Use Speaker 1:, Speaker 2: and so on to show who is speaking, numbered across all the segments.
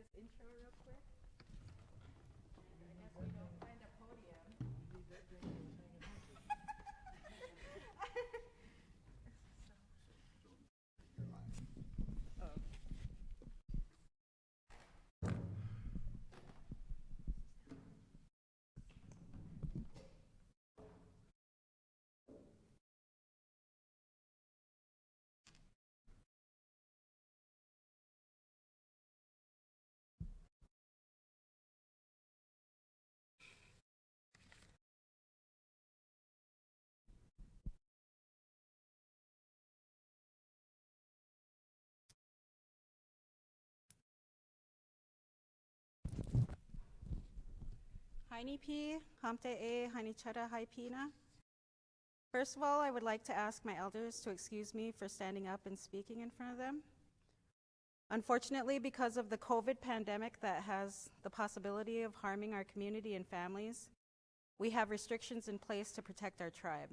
Speaker 1: this intro real quick. And I guess we don't find a podium. Oh. Hainipi, Hamte E, Hainichara Haipina. First of all, I would like to ask my elders to excuse me for standing up and speaking in front of them. Unfortunately, because of the COVID pandemic that has the possibility of harming our community and families, we have restrictions in place to protect our tribe.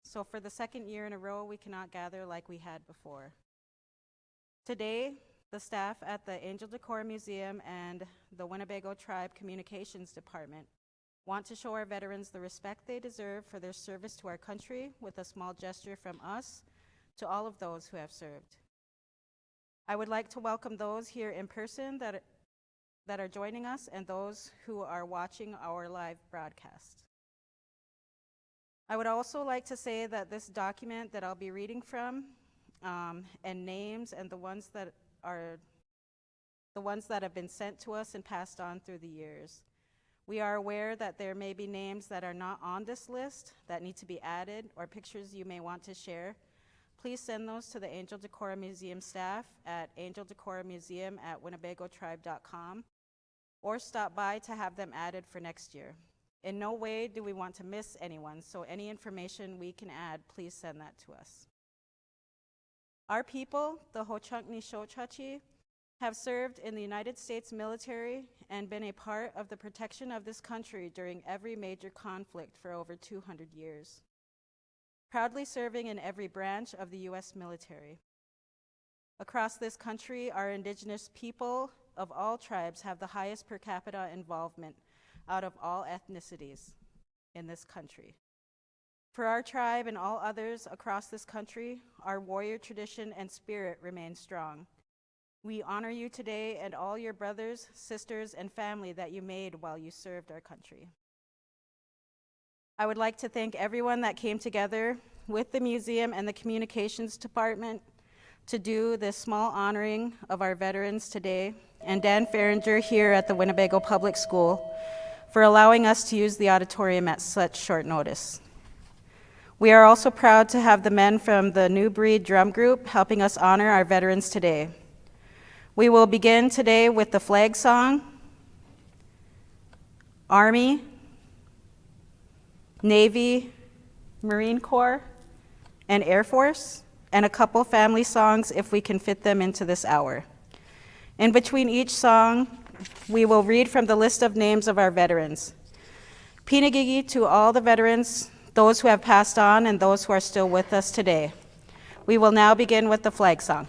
Speaker 1: So for the second year in a row, we cannot gather like we had before. Today, the staff at the Cora Museum and the Winnebago Tribe Communications Department want to show our veterans the respect they deserve for their service to our country with a small gesture from us to all of those who have served. I would like to welcome those here in person that are joining us and those who are watching our live broadcast. I would also like to say that this document that I'll be reading from and names and the ones that have been sent to us and passed on through the years. We are aware that there may be names that are not on this list that need to be added or pictures you may want to share. Please send those to the Cora Museum staff at angeldecoramuseum@winnebagotribe.com or stop by to have them added for next year. In no way do we want to miss anyone, so any information we can add, please send that to us. Our people, the HoChunk Military, have served in the United States military and been a part of the protection of this country during every major conflict for over 200 years, proudly serving in every branch of the U.S. military. Across this country, our indigenous people of all tribes have the highest per capita involvement out of all ethnicities in this country. For our tribe and all others across this country, our warrior tradition and spirit remain strong. We honor you today and all your brothers, sisters, and family that you made while you served our country. I would like to thank everyone that came together with the museum and the communications department to do this small honoring of our veterans today, and Dan Farringer here at the Winnebago Public School for allowing us to use the auditorium at such short notice. We are also proud to have the men from the New Breed Drum Group helping us honor our veterans today. We will begin today with the flag song, Army, Navy, Marine Corps, and Air Force, and a couple family songs if we can fit them into this hour. In between each song, we will read from the list of names of our veterans. Pinagigi to all the veterans, those who have passed on and those who are still with us today. We will now begin with the flag song.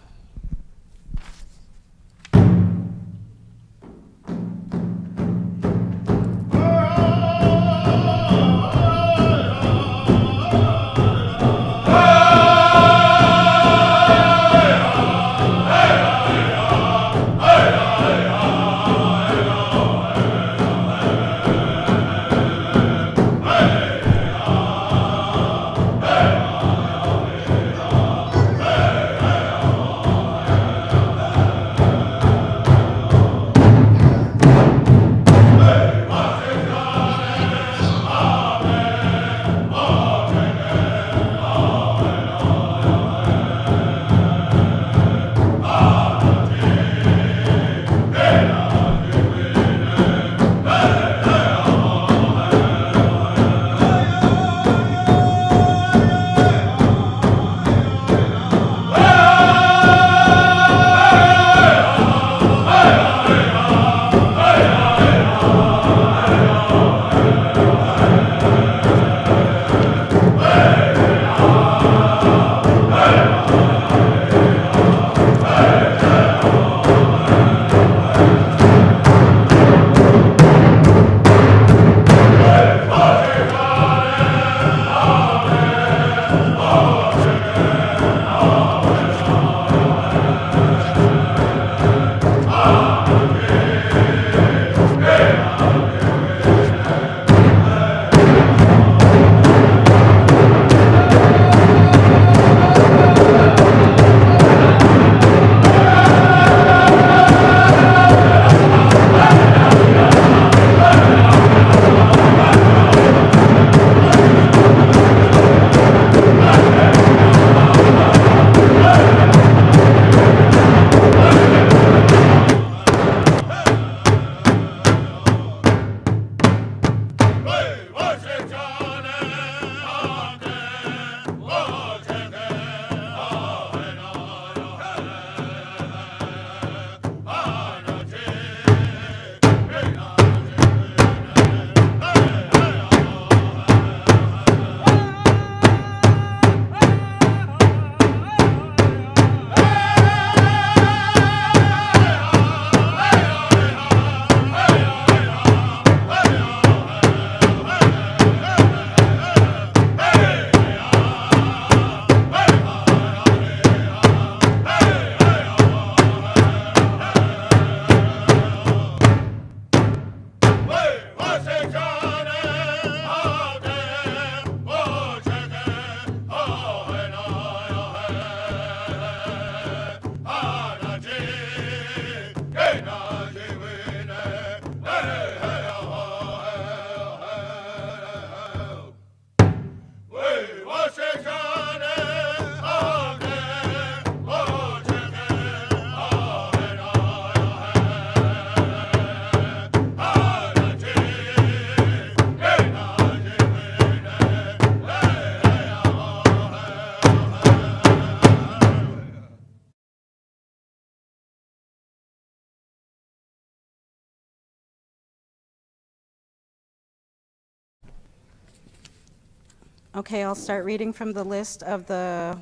Speaker 1: Okay, I'll start reading from the list of the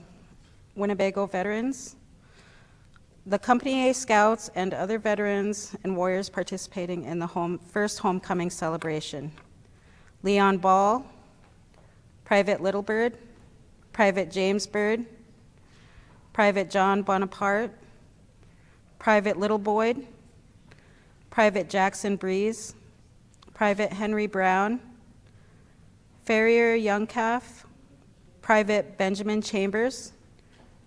Speaker 1: Winnebago veterans. The Company A Scouts and other veterans and warriors participating in the first homecoming celebration. Leon Ball, Private Little Bird, Private James Bird, Private John Bonaparte, Private Little Boyd, Private Jackson Breeze, Private Henry Brown, Farrier Youngcalf, Private Benjamin Chambers,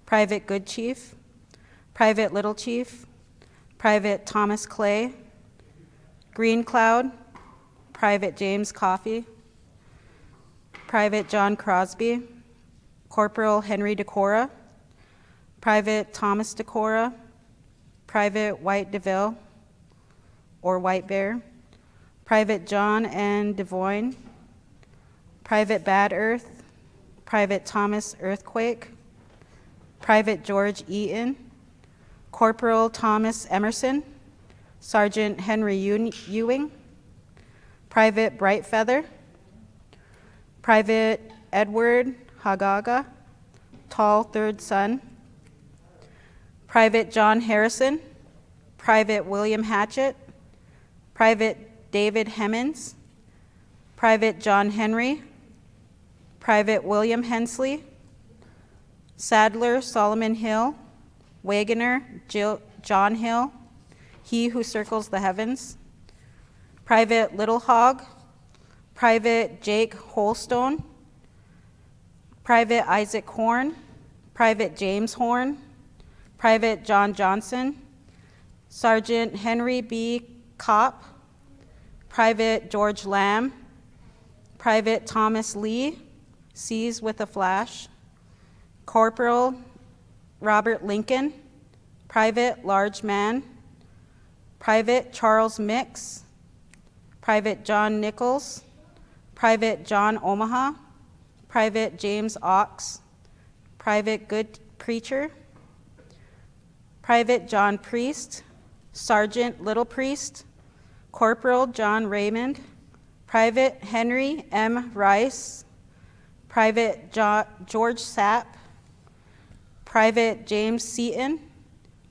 Speaker 1: Private Good Chief, Private Little Chief, Private Thomas Clay, Green Cloud, Private James Coffey, Private John Crosby, Corporal Henry DeCora, Private Thomas DeCora, Private White DeVille, or White Bear, Private John N. Devoyne, Private Bad Earth, Private Thomas Earthquake, Private George Eaton, Corporal Thomas Emerson, Sergeant Henry Ewing, Private Brightfeather, Private Edward Hagaga, Tall Third Son, Private John Harrison, Private William Hatchett, Private David Hemmons, Private John Henry, Private William Hensley, Sadler Solomon Hill, Wagoner John Hill, He Who Circles the Heavens, Private Little Hog, Private Jake Holstone, Private Isaac Horn, Private James Horn, Private John Johnson, Sergeant Henry B. Kopp, Private George Lamb, Private Thomas Lee, Sees with a Flash, Corporal Robert Lincoln, Private Large Man, Private Charles Mix, Private John Nichols, Private John Omaha, Private James Ox, Private Good Preacher, Private John Priest, Sergeant Little Priest, Corporal John Raymond, Private Henry M. Rice, Private George Sapp, Private James Seaton,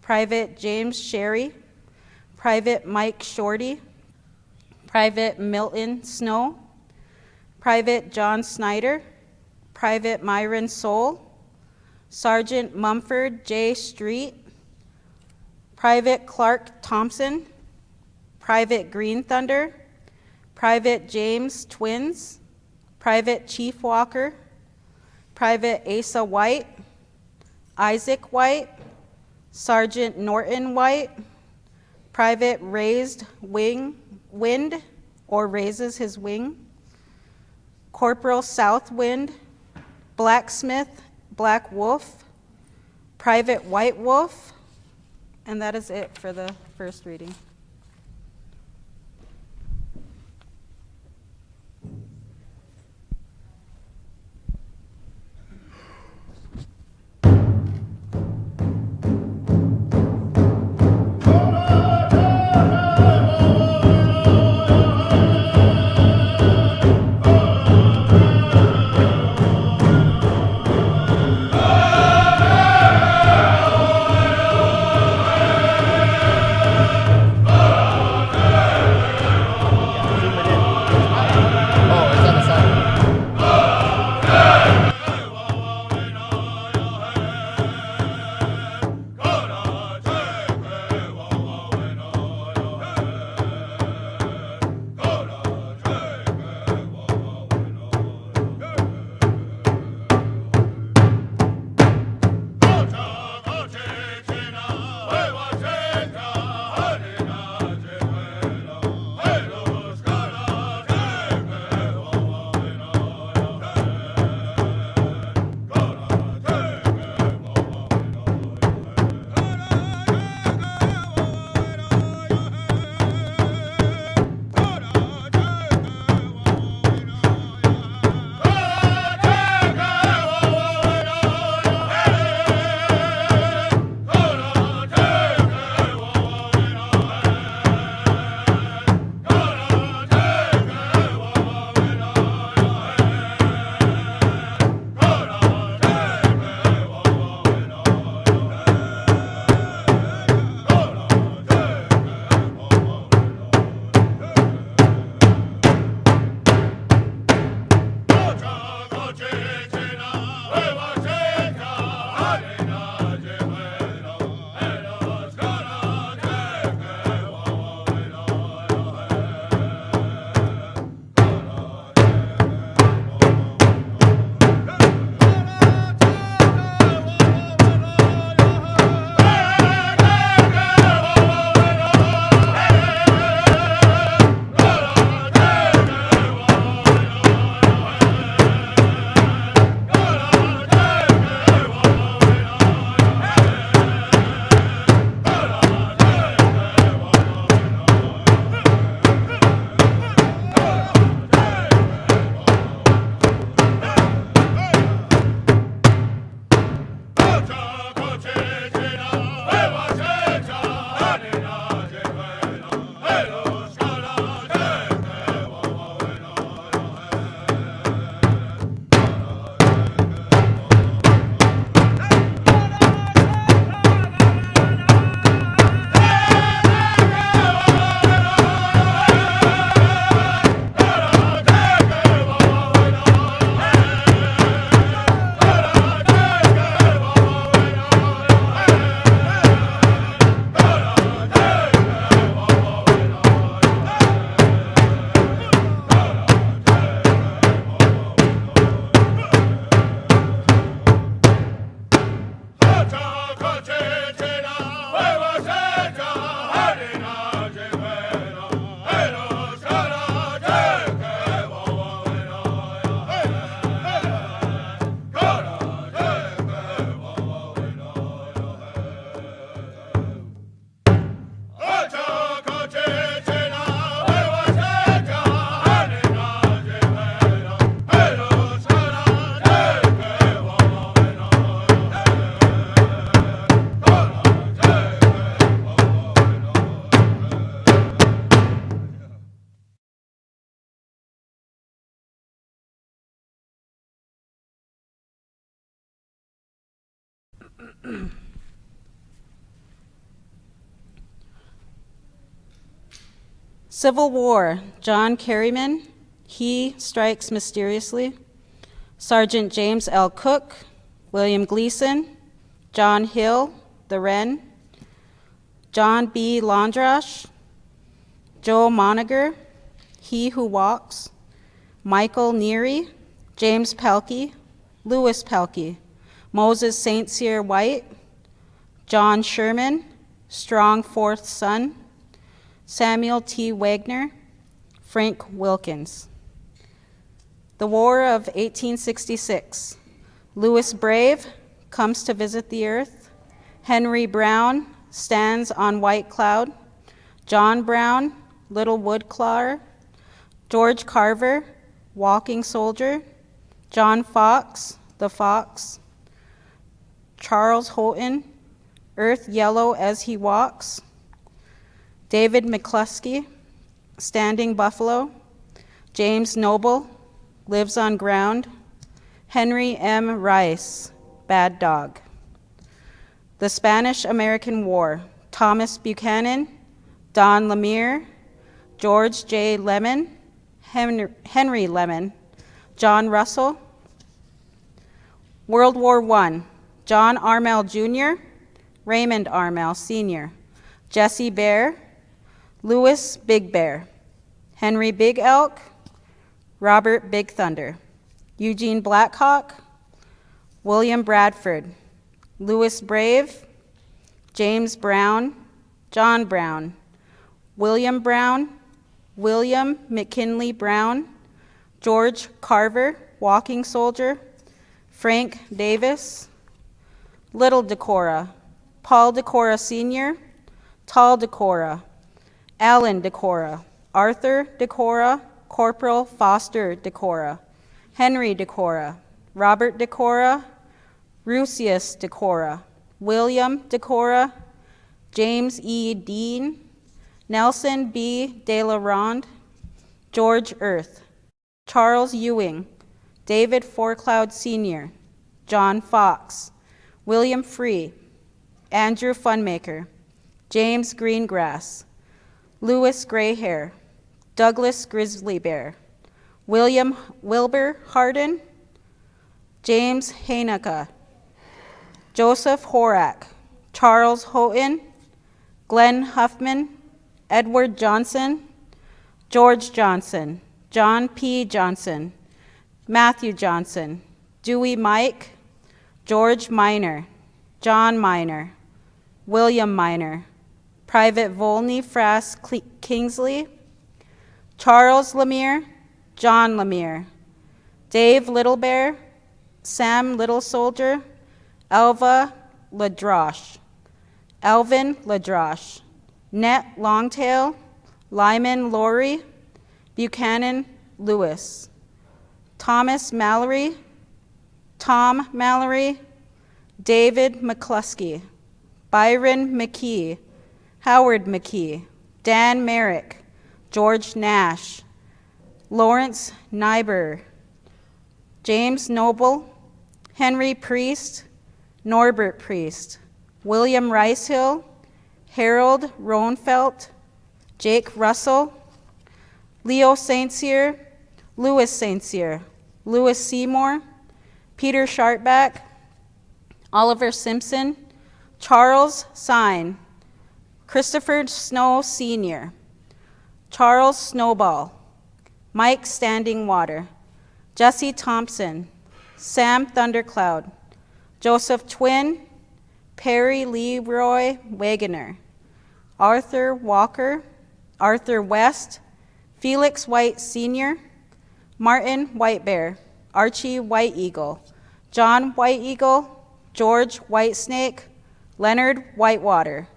Speaker 1: Private James Sherry, Private Mike Shorty, Private Milton Snow, Private John Snyder, Private Myron Soul, Sergeant Mumford J. Street, Private Clark Thompson, Private Green Thunder, Private James Twins, Private Chief Walker, Private Asa White, Isaac White, Sergeant Norton White, Private Raised Wind, or Raises His Wing, Corporal Southwind, Blacksmith Black Wolf, Private White Wolf, and that is it for the first reading.
Speaker 2: Oh,
Speaker 1: Civil War, John Kerryman, He Strikes Mysteriously. Sergeant James L. Cook, William Gleason, John Hill, The Wren. John B. Londrash, Joe Moniger, He Who Walks. Michael Neary, James Pelkey, Louis Pelkey, Moses St. Cyr White, John Sherman, Strong Fourth Son, Samuel T. Wagner, Frank Wilkins. The War of 1866. Louis Brave comes to visit the earth. Henry Brown stands on White Cloud. John Brown, Little Woodclaw. George Carver, Walking Soldier. John Fox, The Fox. Charles Houghton, Earth Yellow as He Walks. David McCluskey, Standing Buffalo. James Noble, Lives on Ground. Henry M. Rice, Bad Dog. The Spanish-American War. Thomas Buchanan, Don Lemire, George J. Lemon, Henry Lemon, John Russell. World War I. John Armel Jr., Raymond Armel Sr., Jesse Bear, Louis Big Bear, Henry Big Elk, Robert Big Thunder, Eugene Blackhawk, William Bradford, Louis Brave, James Brown, John Brown, William Brown, William McKinley Brown, George Carver, Walking Soldier, Frank Davis, Little Decorah, Paul Decorah Sr., Tall Decorah, Alan Decorah, Arthur Decorah, Corporal Foster Decorah, Henry Decorah, Robert Decorah, Rusius Decorah, William Decorah, James E. Dean, Nelson B. De La Ronde, George Earth, Charles Ewing, David Forcloud Sr., John Fox, William Free, Andrew Funmaker, James Greengrass, Louis Grayhair, Douglas Grizzly Bear, William Wilbur Hardin, James Hanukkah, Joseph Horak, Charles Houghton, Glenn Huffman, Edward Johnson, George Johnson, John P. Johnson, Matthew Johnson, Dewey Mike, George Minor, John Minor, William Minor, Private Volney Frass Kingsley, Charles Lemire, John Lemire, Dave Littlebear, Sam Little Soldier, Elva Ladroche, Elvin Ladroche, Net Longtail, Lyman Laurie, Buchanan Lewis, Thomas Mallory, Tom Mallory, David McCluskey, Byron McKee, Howard McKee, Dan Merrick, George Nash, Lawrence Niebuhr, James Noble, Henry Priest, Norbert Priest, William Ricehill, Harold Rohnfelt, Jake Russell, Leo St. Cyr, Louis St. Cyr, Louis Seymour, Peter Shartback, Oliver Simpson, Charles Sine, Christopher Snow Sr., Charles Snowball, Mike Standing Water, Jesse Thompson, Sam Thundercloud, Joseph Twin, Perry Leroy Wagoner, Arthur Walker, Arthur West, Felix White Sr., Martin Whitebear, Archie White Eagle, John White Eagle, George Whitesnake, Leonard Whitewater,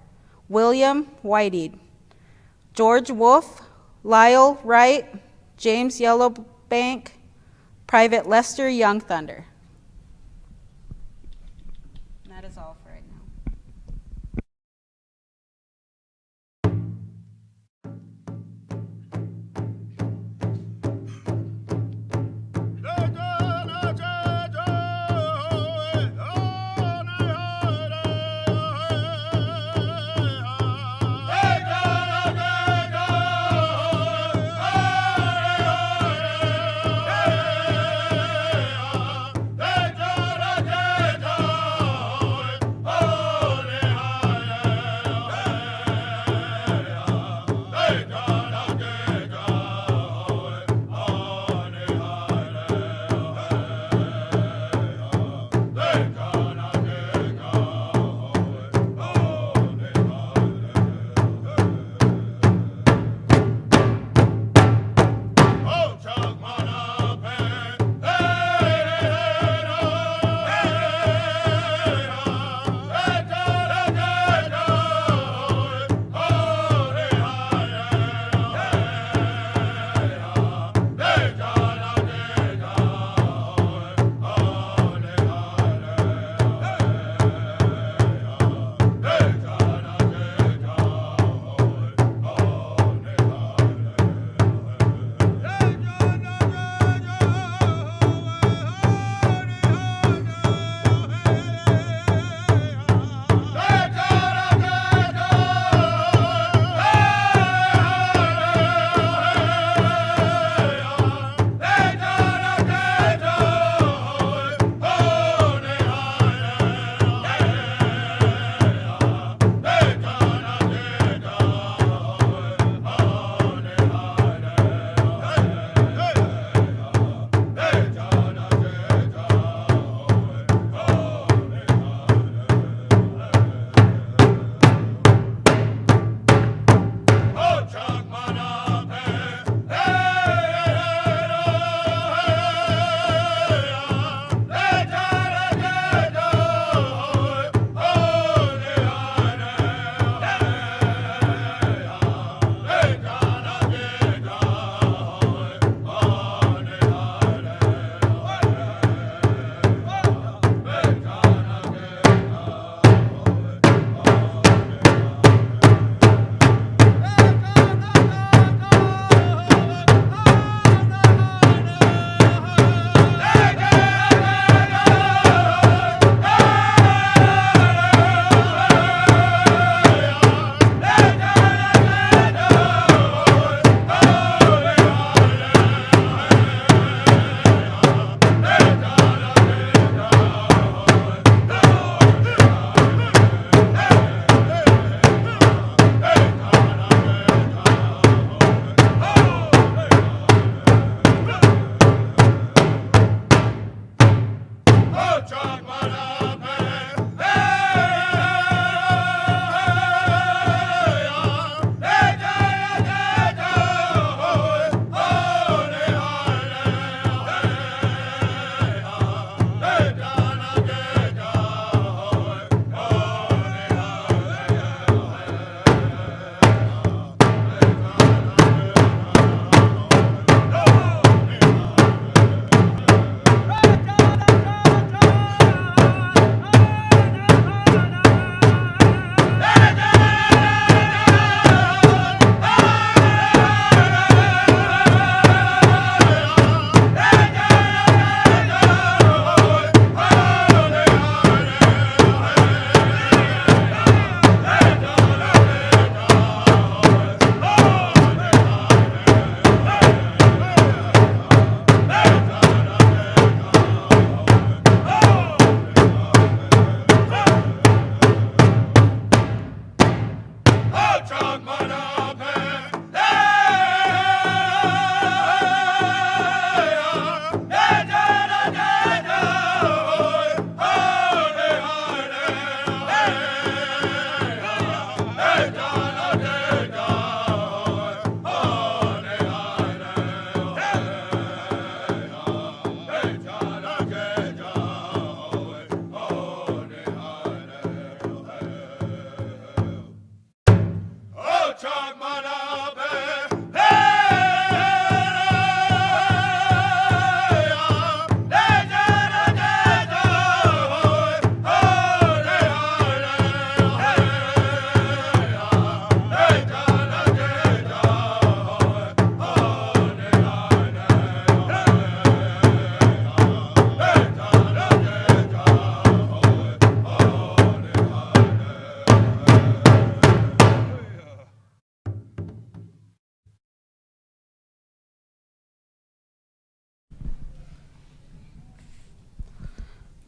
Speaker 1: William Whiteed, George Wolfe, Lyle Wright, James Yellowbank, Private Lester Young Thunder. And that is all for right now.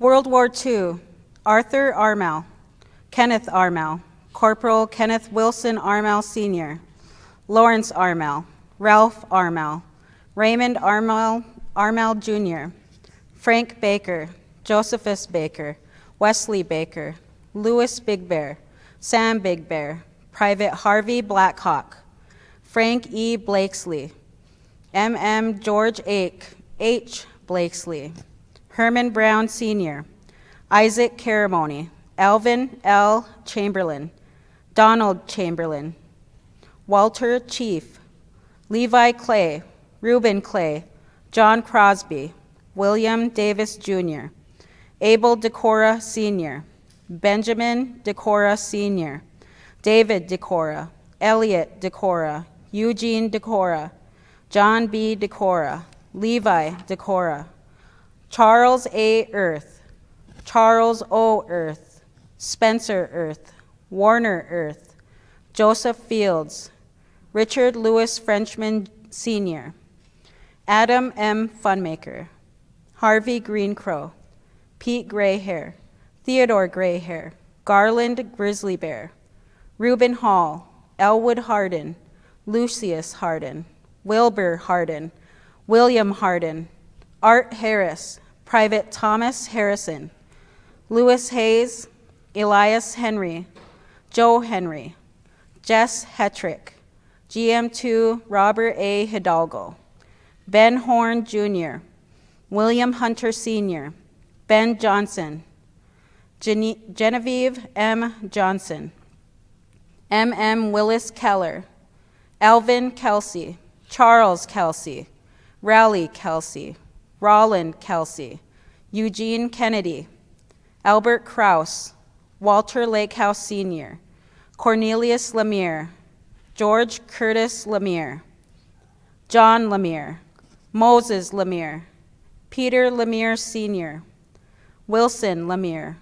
Speaker 1: World War II, Arthur Armel, Kenneth Armel, Corporal Kenneth Wilson Armel Sr., Lawrence Armel, Ralph Armel, Raymond Armel Jr., Frank Baker, Josephus Baker, Wesley Baker, Louis Big Bear, Sam Big Bear, Private Harvey Blackhawk, Frank E. Blakesley, M.M. George H. Blakesley, Herman Brown Sr., Isaac Caramoni, Alvin L. Chamberlain, Donald Chamberlain, Walter Chief, Levi Clay, Reuben Clay, John Crosby, William Davis Jr., Abel Decora Sr., Benjamin Decora Sr., David Decora, Elliot Decora, Eugene Decora, John B. Decora, Levi Decora, Charles A. Earth, Charles O. Earth, Spencer Earth, Warner Earth, Joseph Fields, Richard Louis Frenchman Sr., Adam M. Funmaker, Harvey Greencrow, Pete Grayhair, Theodore Grayhair, Garland Grizzly Bear, Reuben Hall, Elwood Hardin, Lucius Hardin, Wilbur Hardin, William Hardin, Art Harris, Private Thomas Harrison, Louis Hayes, Elias Henry, Joe Henry, Jess Hetrick, GM2 Robert A. Hidalgo, Ben Horn Jr., William Hunter Sr., Ben Johnson, Genevieve M. Johnson, M.M. Willis Keller, Alvin Kelsey, Charles Kelsey, Raleigh Kelsey, Roland Kelsey, Eugene Kennedy, Albert Krause, Walter Lakehouse Sr., Cornelius Lemire, George Curtis Lemire, John Lemire, Moses Lemire, Peter Lemire Sr., Wilson Lemire,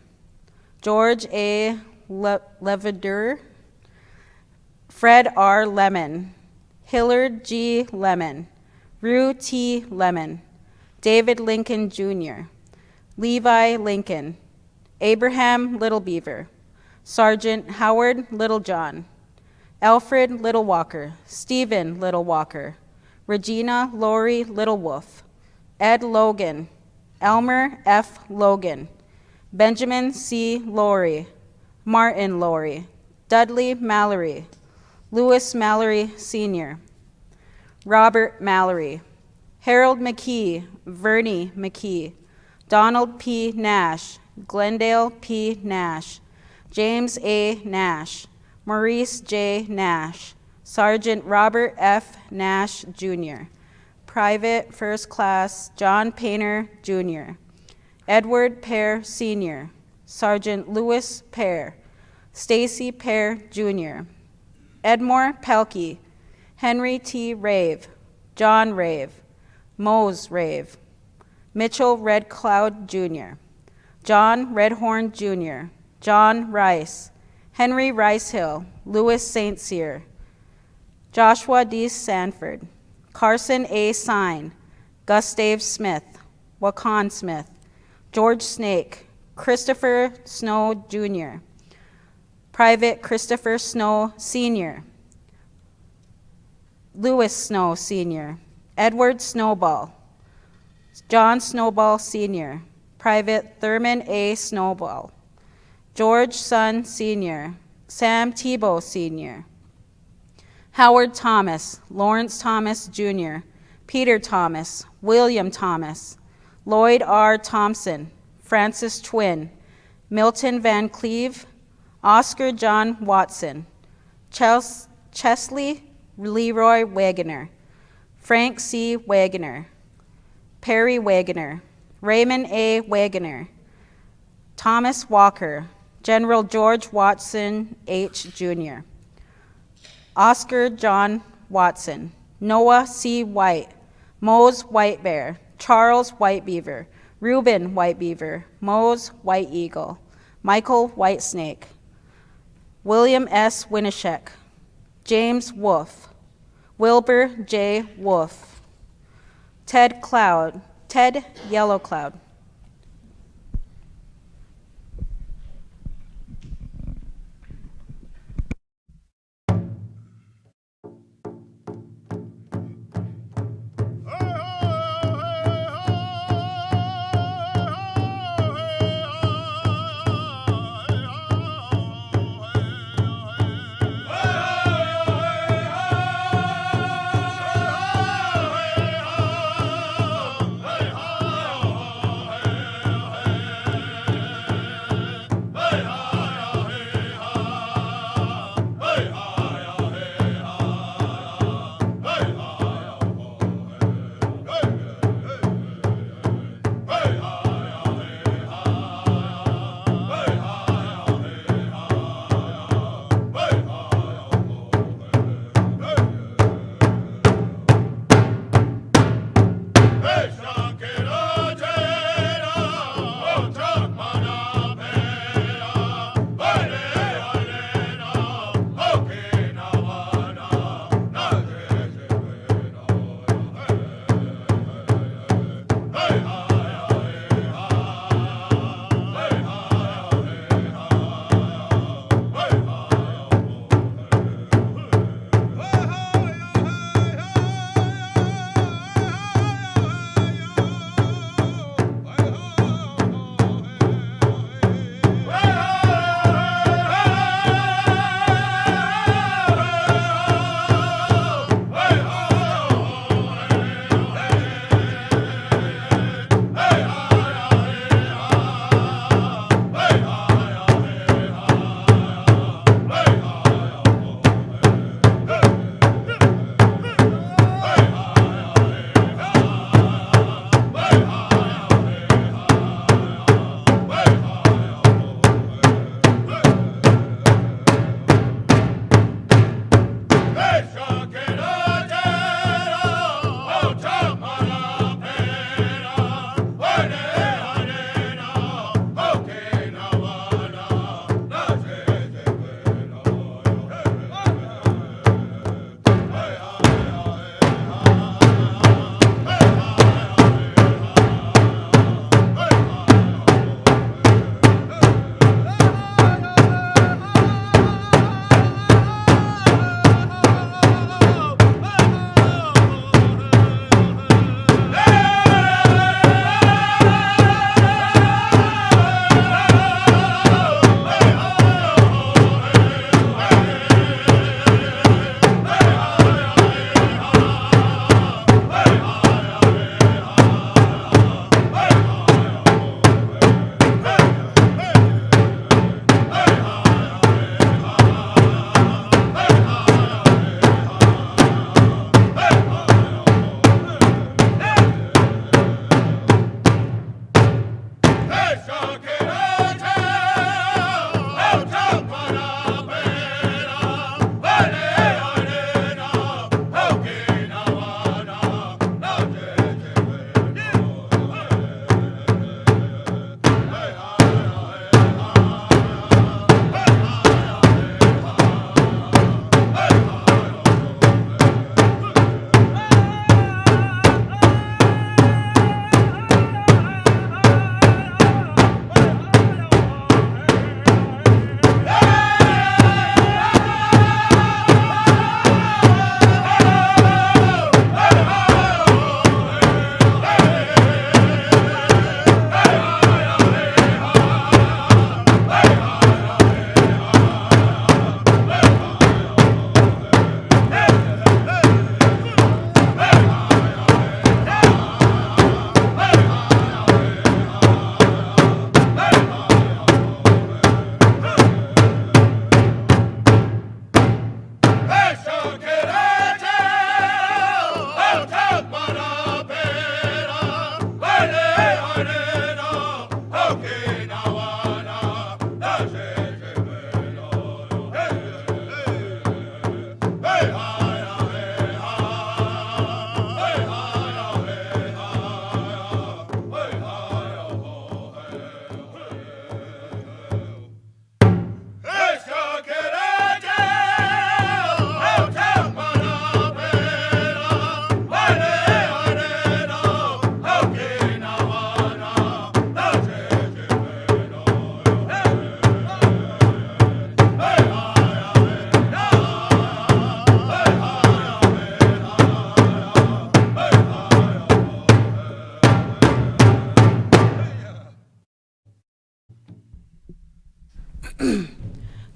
Speaker 1: George A. Levadur, Fred R. Lemon, Hillard G. Lemon, Rue T. Lemon, David Lincoln Jr., Levi Lincoln, Abraham Littlebeaver, Sergeant Howard Littlejohn, Alfred Littlewalker, Stephen Littlewalker, Regina Lori Littlewolf, Ed Logan, Elmer F. Logan, Benjamin C. Laurie, Martin Laurie, Dudley Mallory, Louis Mallory Sr., Robert Mallory, Harold McKee, Vernie McKee, Donald P. Nash, Glendale P. Nash, James A. Nash, Maurice J. Nash, Sergeant Robert F. Nash, Jr., Private First Class John Painter, Jr., Edward Pear, Sr., Sergeant Louis Pear, Stacy Pear, Jr., Edmore Pelkey, Henry T. Rave, John Rave, Mose Rave, Mitchell Red Cloud, Jr., John Redhorn, Jr., John Rice, Henry Rice Hill, Louis St. Cyr, Joshua D. Sanford, Carson A. Sine, Gustave Smith, Wakan Smith, George Snake, Christopher Snow, Jr., Private Christopher Snow, Sr., Louis Snow, Sr., Edward Snowball, John Snowball, Sr., Private Thurman A. Snowball, George Sun, Sr., Sam Tebow, Sr., Howard Thomas, Lawrence Thomas, Jr., Peter Thomas, William Thomas, Lloyd R. Thompson, Francis Twin, Milton Van Cleve, Oscar John Watson, Chesley Leroy Wagoner, Frank C. Wagoner, Perry Wagoner, Raymond A. Wagoner, Thomas Walker, General George Watson H. Jr., Oscar John Watson, Noah C. White, Mose White Bear, Charles White Beaver, Reuben White Beaver, Mose White Eagle, Michael White Snake, William S. Winishek, James Wolfe, Wilbur J. Wolfe, Ted Yellow Cloud.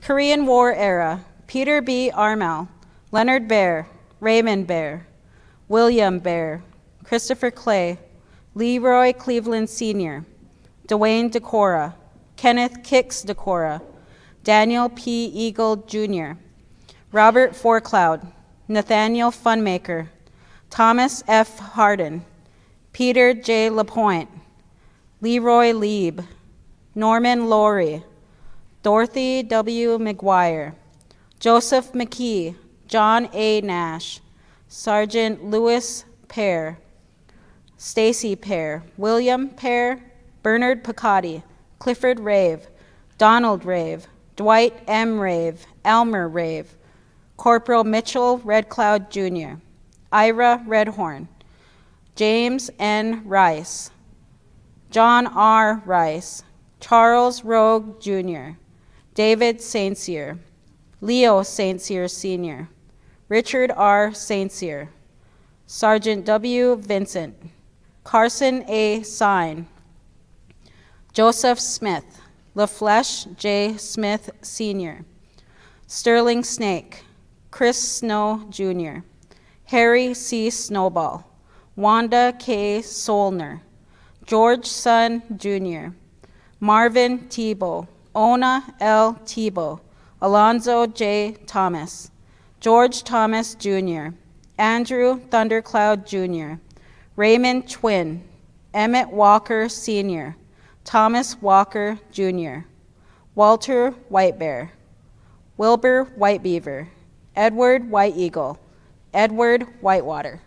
Speaker 1: Korean War era, Peter B. Armel, Leonard Bear, Raymond Bear, William Bear, Christopher Clay, Leroy Cleveland Sr., Dwayne DeCora, Kenneth Kix DeCora, Daniel P. Eagle Jr., Robert Forcloud, Nathaniel Funmaker, Thomas F. Harden, Peter J. LaPointe, Leroy Lieb, Norman Laurie, Dorothy W. McGuire, Joseph McKee, John A. Nash, Sergeant Louis Pear, Stacy Pear, William Pear, Bernard Picotti, Clifford Rave, Donald Rave, Dwight M. Rave, Elmer Rave, Corporal Mitchell Red Cloud Jr., Ira Redhorn, James N. Rice, John R. Rice, Charles Rogue Jr., David St. Cyr, Leo St. Cyr Sr., Richard R. St. Cyr, Sergeant W. Vincent, Carson A. Sine, Joseph Smith, LaFleche J. Smith Sr., Sterling Snake, Chris Snow Jr., Harry C. Snowball, Wanda K. Solner, George Sun Jr., Marvin Tebow, Ona L. Tebow, Alonzo J. Thomas, George Thomas Jr., Andrew Thundercloud Jr., Raymond Twin, Emmett Walker Sr., Thomas Walker Jr., Walter Whitebear, Wilbur Whitebeaver, Edward White Eagle, Edward Whitewater.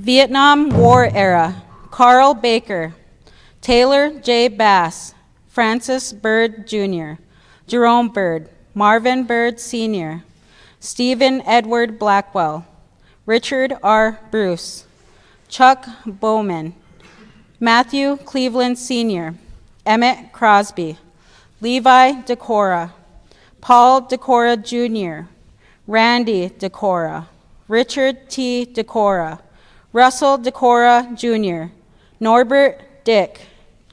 Speaker 1: Vietnam War era, Carl Baker, Taylor J. Bass, Francis Bird Jr., Jerome Bird, Marvin Bird Sr., Stephen Edward Blackwell, Richard R. Bruce, Chuck Bowman, Matthew Cleveland Sr., Emmett Crosby, Levi DeCora, Paul DeCora Jr., Randy DeCora, Richard T. DeCora, Russell DeCora Jr., Norbert Dick,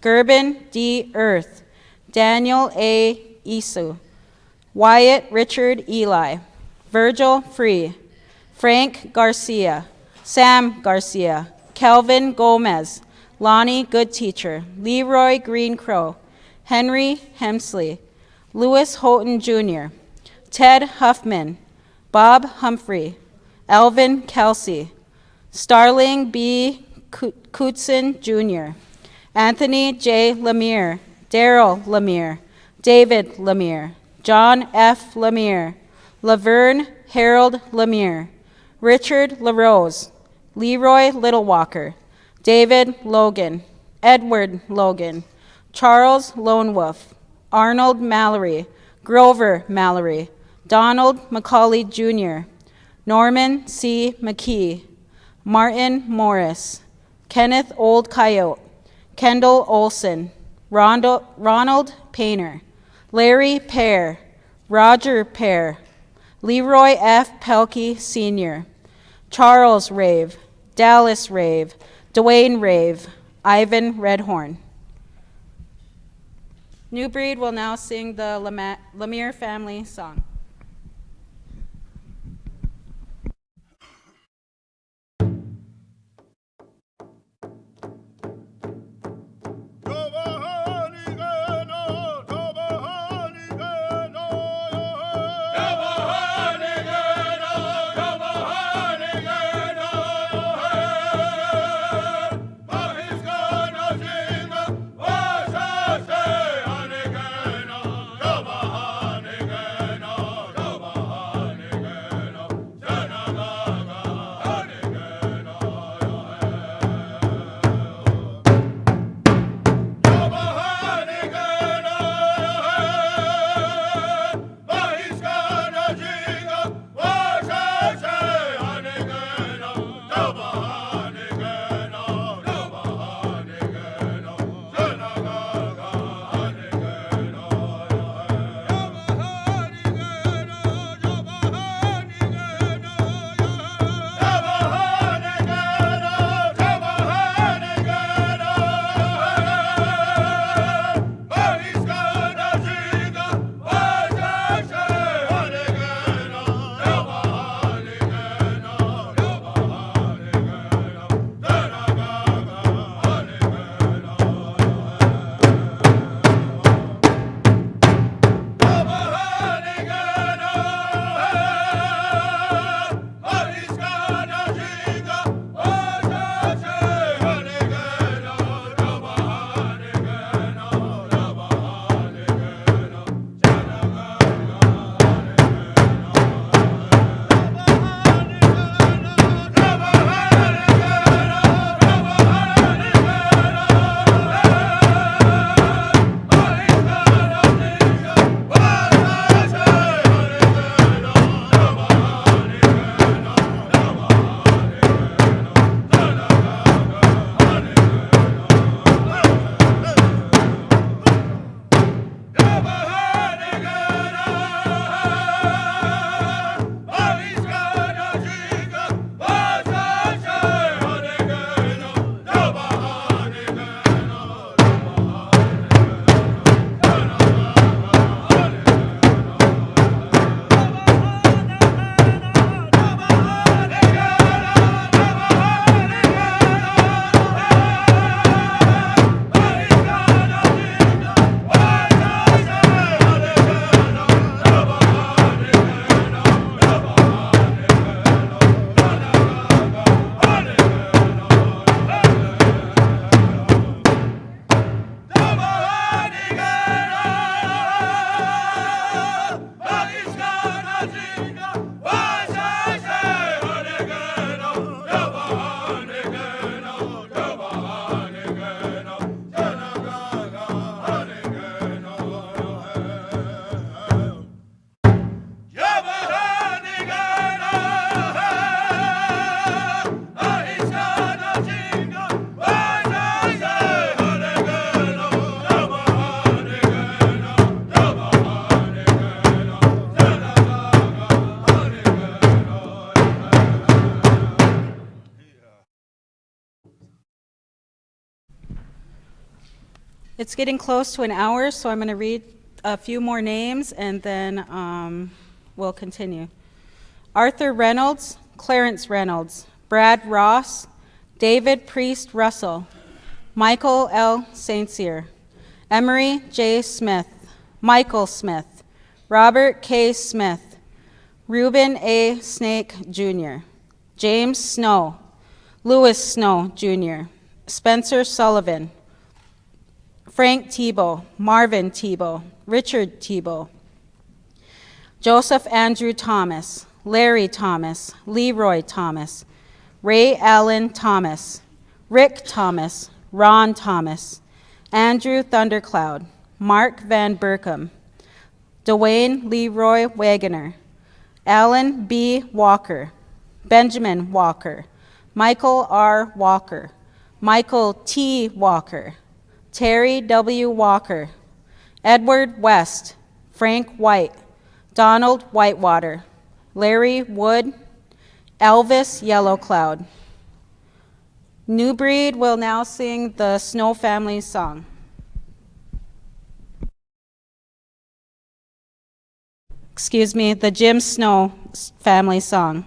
Speaker 1: Gerben D. Earth, Daniel A. Isu, Wyatt Richard Eli, Virgil Free, Frank Garcia, Sam Garcia, Kelvin Gomez, Lonnie Goodteacher, Leroy Green Crow, Henry Hemsley, Louis Houghton Jr., Ted Huffman, Bob Humphrey, Elvin Kelsey, Starling B. Cootson Jr., Anthony J. Lemire, Daryl Lemire, David Lemire, John F. Lemire, Laverne Harold Lemire, Richard LaRose, Leroy Littlewalker, David Logan, Edward Logan, Charles Lone Wolf, Arnold Mallory, Grover Mallory, Donald McCauley Jr., Norman C. McKee, Martin Morris, Kenneth Old Coyote, Kendall Olson, Ronald Painter, Larry Pear, Roger Pear, Leroy F. Pelkey Sr., Charles Rave, Dallas Rave, Dwayne Rave, Ivan Redhorn. New Breed will now sing the Lemire family song.
Speaker 2: No.
Speaker 1: It's getting close to an hour, so I'm going to read a few more names and then we'll continue. Arthur Reynolds, Clarence Reynolds, Brad Ross, David Priest Russell, Michael L. St. Cyr, Emery J. Smith, Michael Smith, Robert K. Smith, Reuben A. Snake Jr., James Snow, Louis Snow Jr., Spencer Sullivan, Frank Tebow, Marvin Tebow, Richard Tebow, Joseph Andrew Thomas, Larry Thomas, Leroy Thomas, Ray Allen Thomas, Rick Thomas, Ron Thomas, Andrew Thundercloud, Mark Van Burkham, Dwayne Leroy Wagoner, Alan B. Walker, Benjamin Walker, Michael R. Walker, Michael T. Walker, Terry W. Walker, Edward West, Frank White, Donald Whitewater, Larry Wood, Elvis Yellowcloud. New Breed will now sing the Snow Family song. Excuse me, the Jim Snow family song.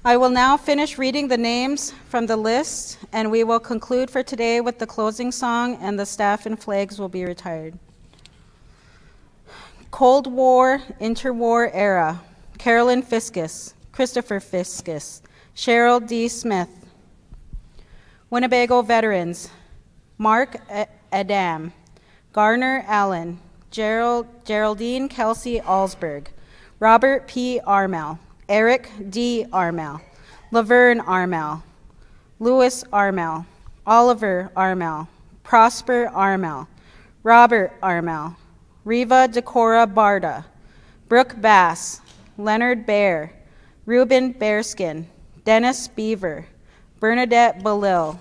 Speaker 1: I will now finish reading the names from the list, and we will conclude for today with the closing song, and the staff and flags will be retired. Cold War, Interwar Era, Carolyn Fiskus, Christopher Fiskus, Cheryl D. Smith. Winnebago Veterans, Mark Adam, Garner Allen, Geraldine Kelsey Alsberg, Robert P. Armel, Eric D. Armel, Laverne Armel, Louis Armel, Oliver Armel, Prosper Armel, Robert Armel, Riva Decora Barda, Brooke Bass, Leonard Bear, Reuben Bearskin, Dennis Beaver, Bernadette Belil,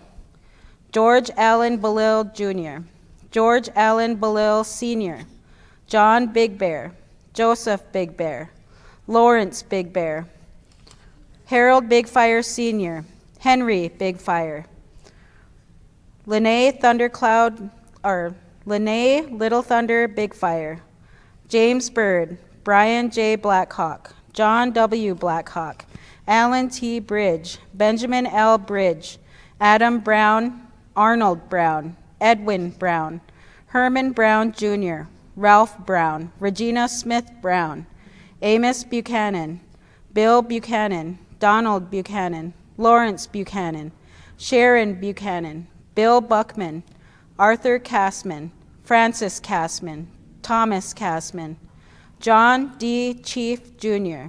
Speaker 1: George Allen Belil Jr., George Allen Belil Sr., John Big Bear, Joseph Big Bear, Lawrence Big Bear, Harold Big Fire Sr., Henry Big Fire, Lene Little Thunder Big Fire, James Bird, Brian J. Blackhawk, John W. Blackhawk, Alan T. Bridge, Benjamin L. Bridge, Adam Brown, Arnold Brown, Edwin Brown, Herman Brown Jr., Ralph Brown, Regina Smith Brown, Amos Buchanan, Bill Buchanan, Donald Buchanan, Lawrence Buchanan, Sharon Buchanan, Bill Buckman, Arthur Cassman, Francis Cassman, Thomas Cassman, John D. Chief Jr.,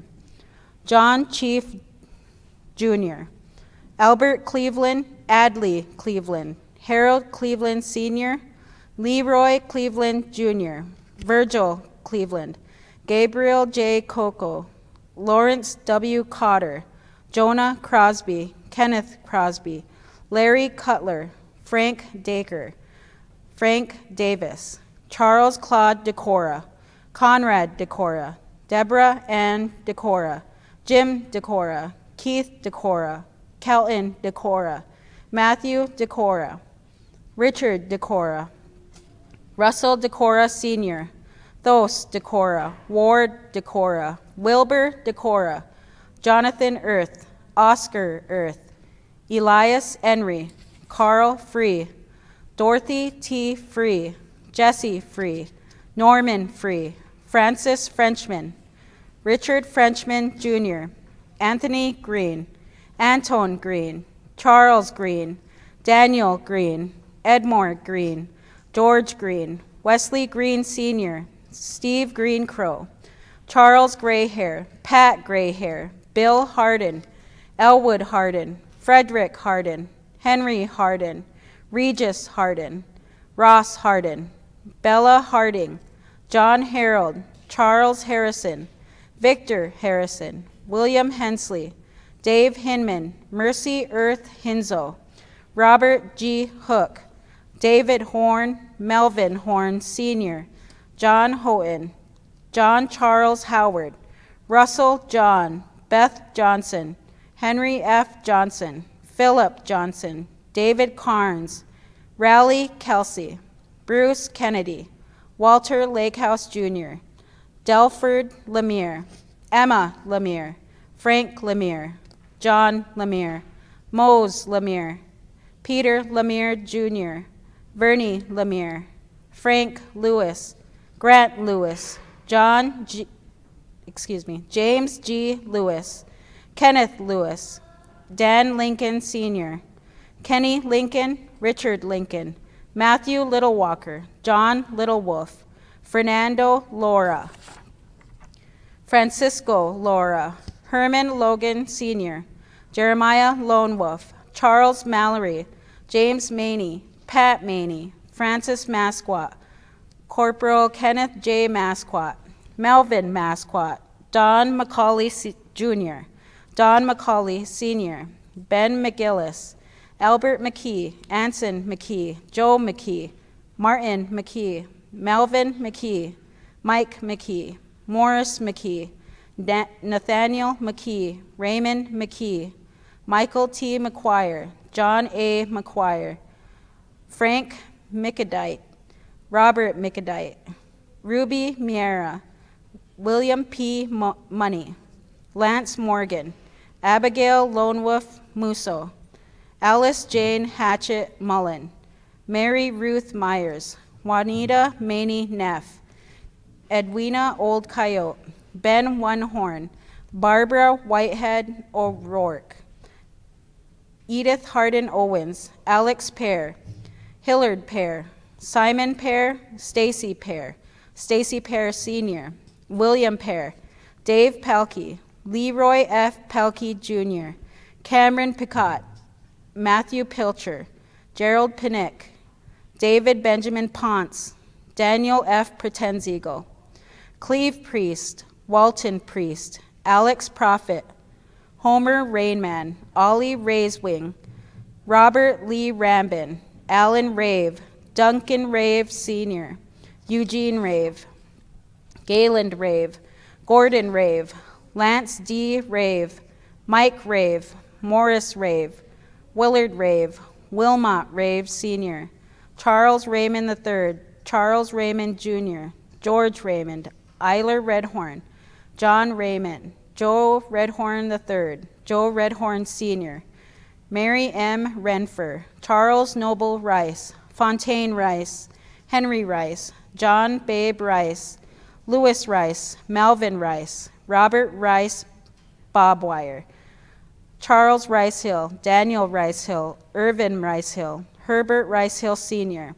Speaker 1: John Chief Jr., Albert Cleveland, Adley Cleveland, Harold Cleveland Sr., Leroy Cleveland Jr., Virgil Cleveland, Gabriel J. Coco, Lawrence W. Cotter, Jonah Crosby, Kenneth Crosby, Larry Cutler, Frank Dacre, Frank Davis, Charles Claude Decora, Conrad Decora, Deborah Ann Decora, Jim Decora, Keith Decora, Kelton Decora, Matthew Decora, Richard Decora, Russell Decora Sr., Thos Decora, Ward Decora, Wilbur Decora, Jonathan Earth, Oscar Earth, Elias Henry, Carl Free, Dorothy T. Free, Jesse Free, Norman Free, Francis Frenchman, Richard Frenchman Jr., Anthony Green, Anton Green, Charles Green, Daniel Green, Edmore Green, George Green, Wesley Green Sr., Steve Green Crow, Charles Grayhair, Pat Grayhair, Bill Harden, Elwood Harden, Frederick Harden, Henry Harden, Regis Harden, Ross Harden, Bella Harding, John Harold, Charles Harrison, Victor Harrison, William Hensley, Dave Hinman, Mercy Earth Hinzo, Robert G. Hook, David Horn, Melvin Horn Sr., John Houghton, John Charles Howard, Russell John, Beth Johnson, Henry F. Johnson, Philip Johnson, David Carnes, Raleigh Kelsey, Bruce Kennedy, Walter Lakehouse Jr., Delford Lemire, Emma Lemire, Frank Lemire, John Lemire, Mose Lemire, Peter Lemire Jr., Vernie Lemire, Frank Lewis, Grant Lewis, James G. Lewis, Kenneth Lewis, Dan Lincoln Sr., Kenny Lincoln, Richard Lincoln, Matthew Littlewalker, John Littlewolf, Fernando Laura, Francisco Laura, Herman Logan Sr., Jeremiah Lone Wolf, Charles Mallory, James Maney, Pat Maney, Francis Masquat, Corporal Kenneth J. Masquat, Melvin Masquat, Don McCauley Jr., Don McCauley Sr., Ben McGillis, Albert McKee, Anson McKee, Joe McKee, Martin McKee, Melvin McKee, Mike McKee, Morris McKee, Nathaniel McKee, Raymond McKee, Michael T. McQuire, John A. McQuire, Frank Mickadite, Robert Mickadite, Ruby Miera, William P. Money, Lance Morgan, Abigail Lone Wolf Musso, Alice Jane Hatchett Mullen, Mary Ruth Myers, Juanita Maney Neff, Edwina Old Coyote, Ben One Horn, Barbara Whitehead O'Rourke, Edith Hardin Owens, Alex Pear, Hillard Pear, Simon Pear, Stacy Pear Sr., William Pear, Dave Pelkey, Leroy F. Pelkey Jr., Cameron Picott, Matthew Pilcher, Gerald Pinnick, David Benjamin Ponce, Daniel F. Pretenzigo, Cleve Priest, Walton Priest, Alex Prophet, Homer Rainman, Ollie Raiswing, Robert Lee Rambin, Alan Rave, Duncan Rave Sr., Eugene Rave, Gayland Rave, Gordon Rave, Lance D. Rave, Mike Rave, Morris Rave, Willard Rave, Wilmot Rave Sr., Charles Raymond III, Charles Raymond Jr., George Raymond, Eiler Redhorn, John Raymond, Joe Redhorn III, Joe Redhorn Sr., Mary M. Renfer, Charles Noble Rice, Fontaine Rice, Henry Rice, John Babe Rice, Louis Rice, Melvin Rice, Robert Rice Bobwire, Charles Ricehill, Daniel Ricehill, Irvin Ricehill, Herbert Ricehill Sr.,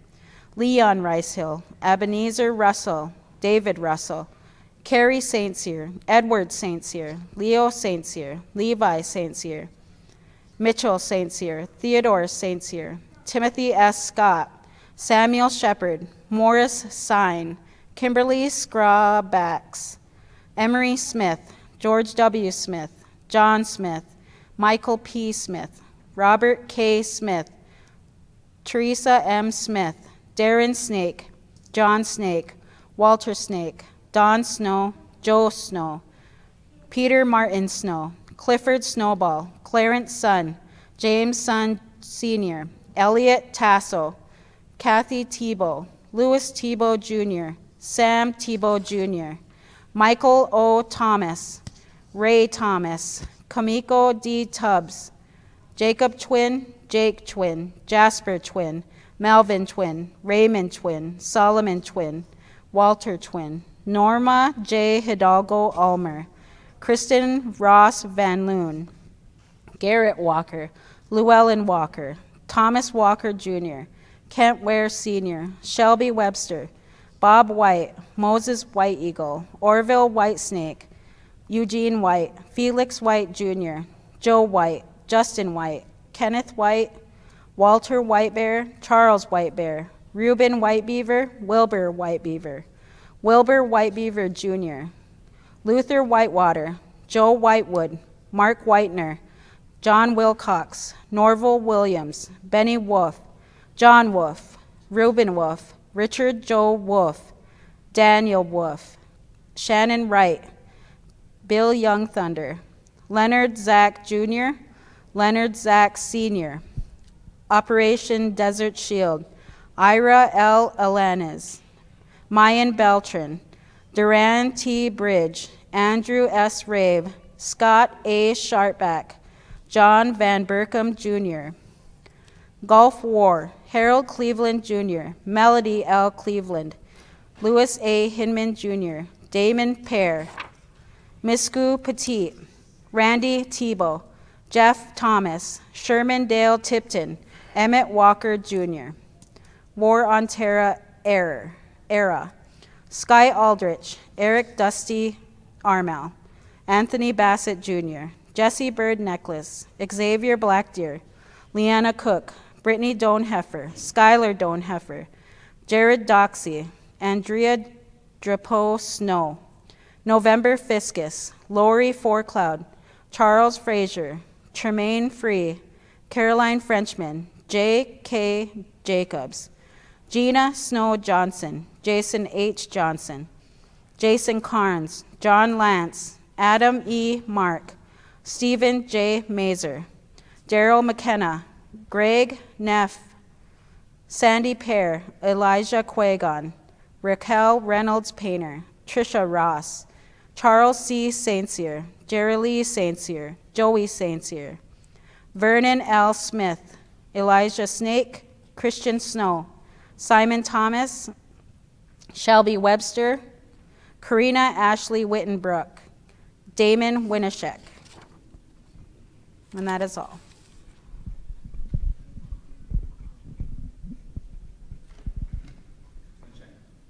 Speaker 1: Leon Ricehill, Ebenezer Russell, David Russell, Carrie St. Cyr, Edward St. Cyr, Leo St. Cyr, Levi St. Cyr, Mitchell St. Cyr, Theodore St. Cyr, Timothy S. Scott, Samuel Shepard, Morris Sine, Kimberly Scrawbacks, Emery Smith, George W. Smith, John Smith, Michael P. Smith, Robert K. Smith, Teresa M. Smith, Darren Snake, John Snake, Walter Snake, Don Snow, Joe Snow, Peter Martin Snow, Clifford Snowball, Clarence Sun, James Sun Sr., Elliot Tasso, Kathy Tebow, Louis Tebow Jr., Sam Tebow Jr., Michael O. Thomas, Ray Thomas, Kamiko D. Tubbs, Jacob Twin, Jake Twin, Jasper Twin, Melvin Twin, Raymond Twin, Solomon Twin, Walter Twin, Norma J. Hidalgo Ulmer, Kristen Ross Van Loon, Garrett Walker, Llewellyn Walker, Thomas Walker Jr., Kent Ware Sr., Shelby Webster, Bob White, Moses White Eagle, Orville Whitesnake, Eugene White, Felix White Jr., Joe White, Justin White, Kenneth White, Walter Whitebear, Charles Whitebear, Reuben Whitebeaver, Wilbur Whitebeaver, Wilbur Whitebeaver Jr., Luther Whitewater, Joe Whitewood, Mark Whitener, John Wilcox, Norval Williams, Benny Wolf, John Wolf, Reuben Wolf, Richard Joe Wolf, Daniel Wolf, Shannon Wright, Bill Young Thunder, Leonard Zach Jr., Leonard Zach Sr., Operation Desert Shield, Ira L. Alanis, Mayan Beltran, Duran T. Bridge, Andrew S. Rave, Scott A. Sharpback, John Van Burkham Jr., Gulf War, Harold Cleveland Jr., Melody L. Cleveland, Louis A. Hinman Jr., Damon Pear, Misku Petit, Randy Tebow, Jeff Thomas, Sherman Dale Tipton, Emmett Walker Jr., War on Terra Era, Sky Aldrich, Eric Dusty Armel, Anthony Bassett Jr., Jesse Bird Necklace, Xavier Blackdeer, Leanna Cook, Brittany Doneheffer, Skylar Doneheffer, Jared Doxey, Andrea Drapeau Snow, November Fiscus, Lori Forecloud, Charles Frazier, Tremaine Free, Caroline Frenchman, J.K. Jacobs, Gina Snow Johnson, Jason H. Johnson, Jason Carnes, John Lance, Adam E. Mark, Stephen J. Mazer, Daryl McKenna, Greg Neff, Sandy Pear, Elijah Quagon, Raquel Reynolds Painter, Tricia Ross, Charles C. St. Cyr, Jerry Lee St. Cyr, Joey St. Cyr, Vernon L. Smith, Elijah Snake, Christian Snow, Simon Thomas, Shelby Webster, Karina Ashley Wittenbrook, Damon Winishek. And that is all.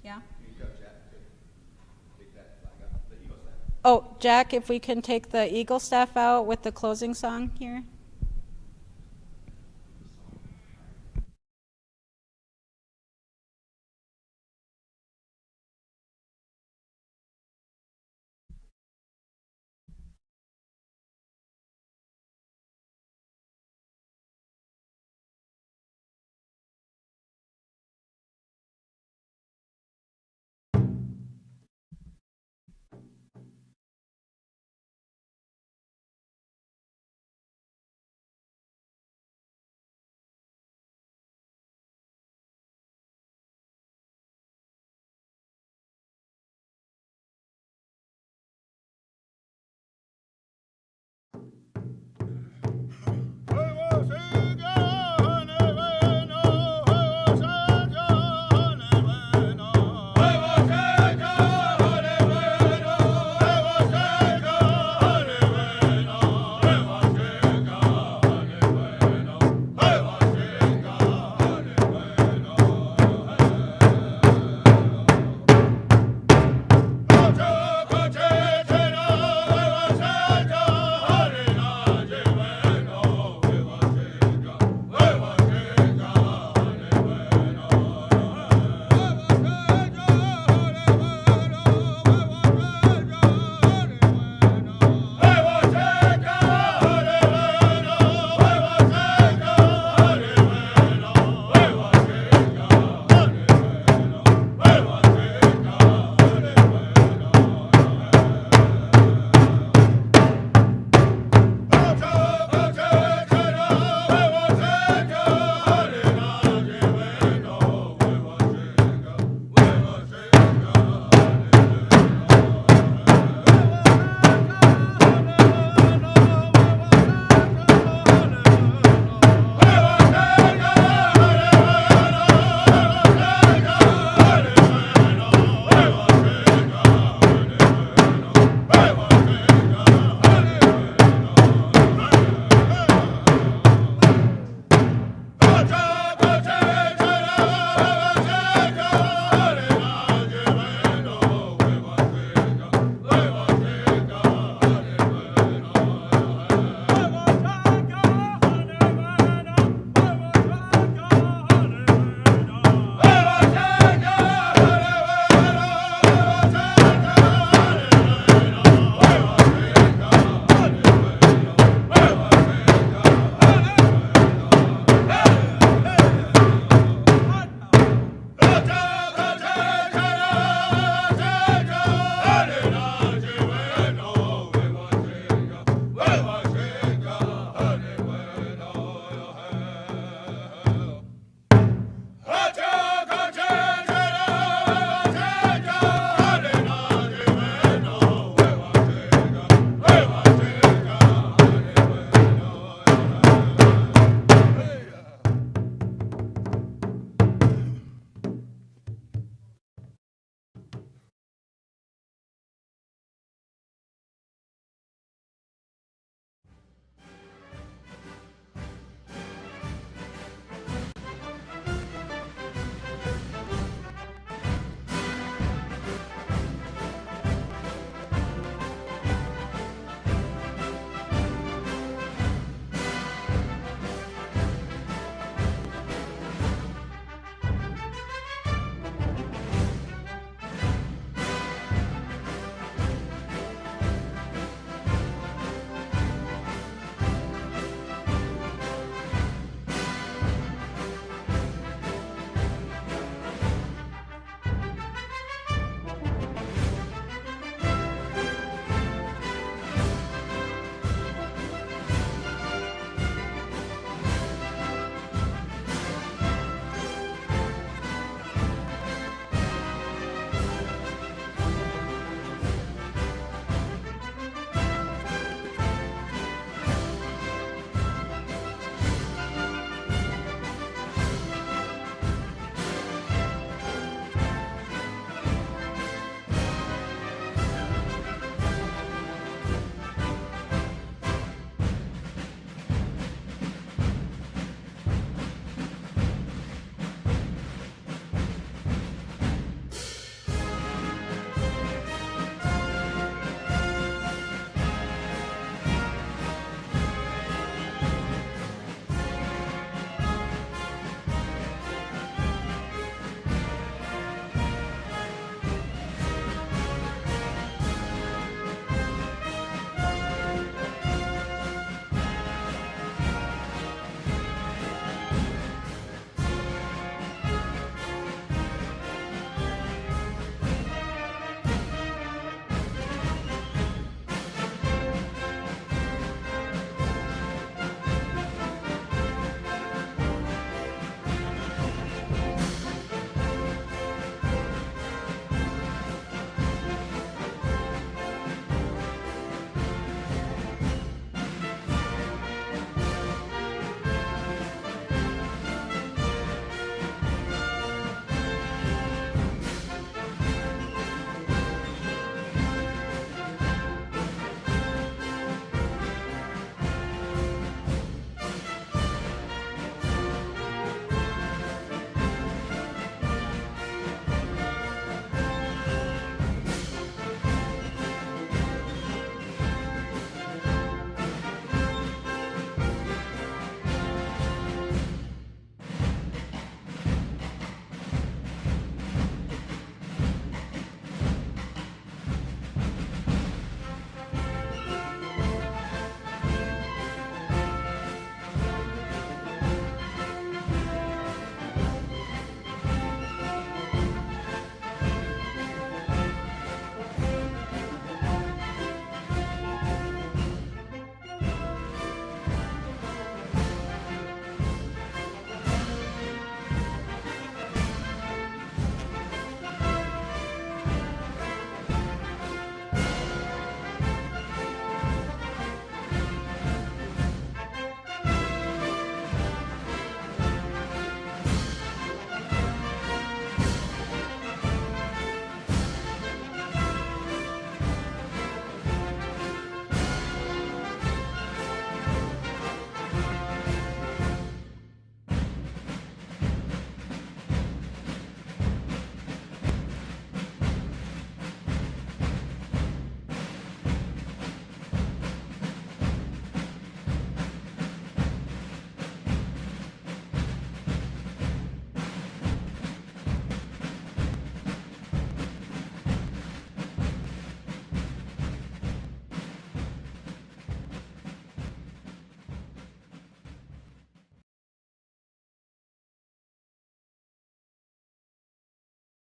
Speaker 1: Yeah? Oh, Jack, if we can take the Eagle staff out with the closing song here.